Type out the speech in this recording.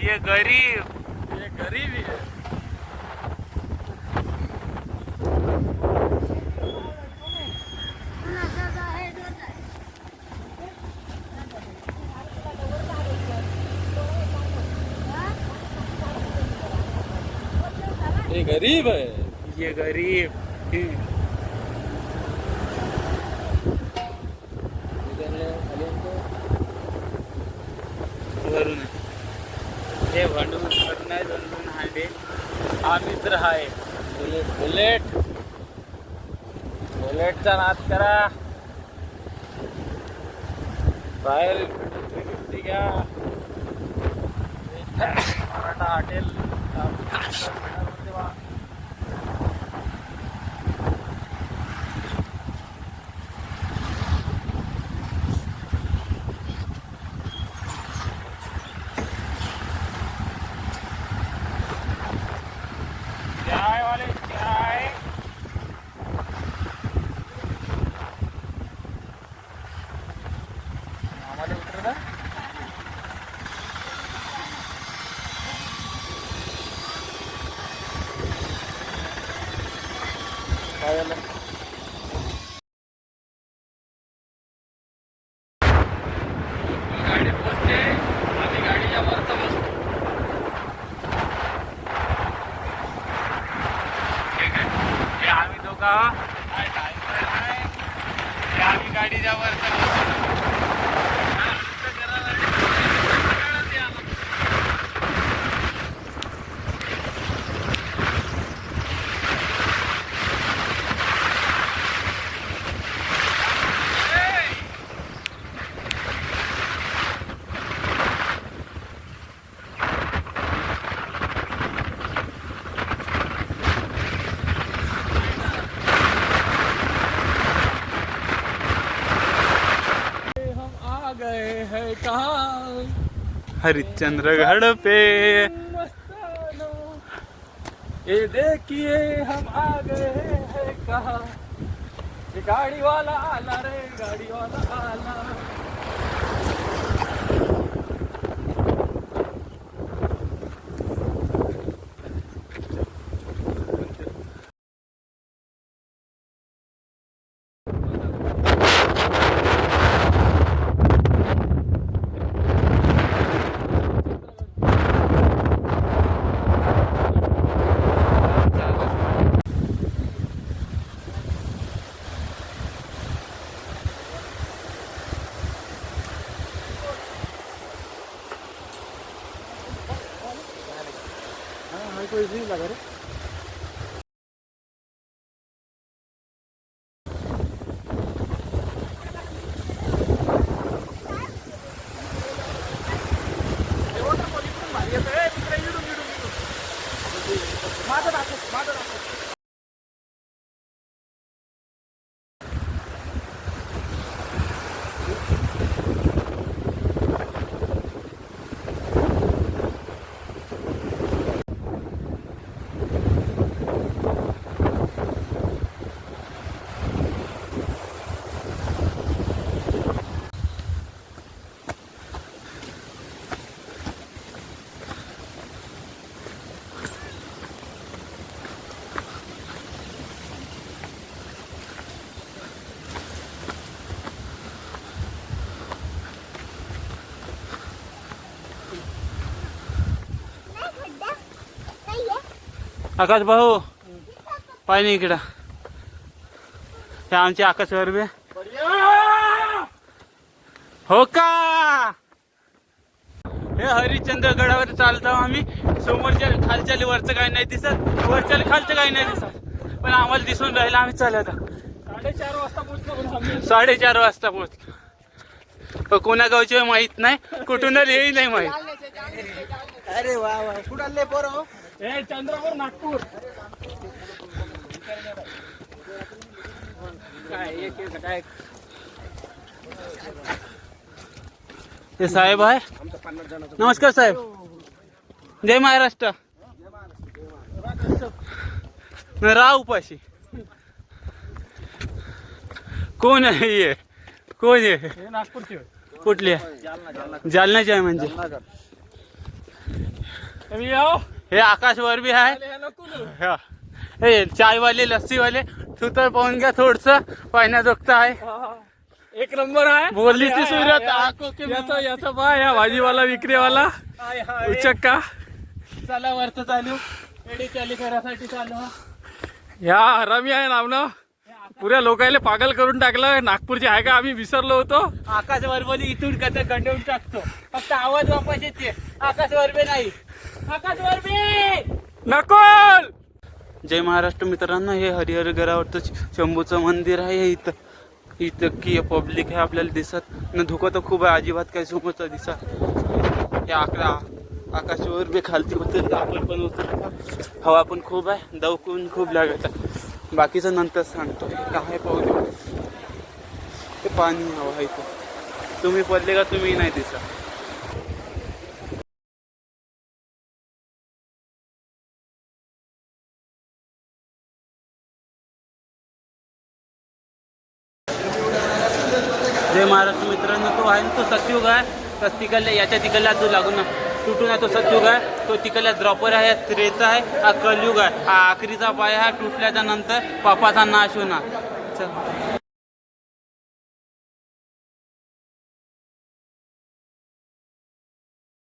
ये गरीब ही है। ये गरीब है, ये गरीब वरून हे भांडून करून आहे दोन हांडे हा मित्र आहे बुलेटचा नाद करा बाहेर सुट्टी घ्या मराठा हॉटेल गाडी पोचते आम्ही गाडीच्या वरती बसतो ठीक आहे हे आम्ही दोघा आम्ही गाडीच्या वरती बसतो हरिश्चंद्रगढ़ पे ये देखिए हम आ गए हैं कहाँ, ये गाड़ी वाला आला रे, गाड़ी वाला आला। कोई नहीं लगा रे आकाश भाऊ पाय नाही इकडं हे आमचे आकाश वरबे हो का हे हरिश्चंद्रगडावर चालतो आम्ही समोरच्या खालच्या वरचं काही नाही दिसत वरच्या खालचं काही नाही दिसत पण आम्हाला दिसून राहिलं आम्ही चालत 4:30 वाजता पोहोचलो 4:30 वाजता पोहोचलो कोणा गावचे माहित नाही कुठून हेही नाही माहित अरे वा वा कुठले पोरो ए चंद्रपूर नागपूर काय काय हे साहेब आहे नमस्कार साहेब जय महाराष्ट्र राह उपाशी कोण आहे हे कोण आहे नागपूरची कुठली जालन्याची आहे म्हणजे मी आओ हे आकाश वर बी आहे. हे नको ना. हा. हे चायवाले लस्सीवाले तू तर पाहून घ्या थोडस पाण्यात दुखत आहे. हा. एक नंबर आहे. बोलली ती हाय, सुरत हाय, हाय. आको के याचा याचा बा या भाजीवाला विक्रीवाला हाय, हाय. उचक का चला वरत चालू एडी चाली करासाठी चालू. या हरामी आहे नाव ना. पुऱ्या लोकायला पागल करून टाकलं. नागपूरचे आहे का आम्ही विसरलो होतो. आकाश वरबली इथून कथा गंडवून टाकतो. फक्त आवाज वापस येते. आकाश वरबे नाही. आकाश वरबे नकोल. जय महाराष्ट्र मित्रांनो, हे हरिहर गडावरचं शंभूचं मंदिर आहे. इथं की पब्लिक आहे आपल्याला दिसत न. धुकं तर खूप आहे, अजिबात काही समोरचं दिसत. हे आकाशावर बी खालती उतरतं. आपण पण उतरतो. हवा पण खूप आहे, दवकून खूप लागत आहे. बाकीचं नंतर सांगतो. काय पाहू देऊ. ते पाणी हवा आहे इथं. तुम्ही पडले का तुम्ही नाही दिसत. जय महाराष्ट्र मित्रांनो, तो आहे ना तो सतयुग आहे. तर तिकडल्या याच्या तिकडला तो लागून तुटून आहे तो सतयुग आहे. तो तिकडला द्रॉपर आहे, त्रेता आहे. हा कलयुग आहे. हा आखरीचा पाय हा तुटल्याच्या नंतर पापाचा नाश होणार. चल.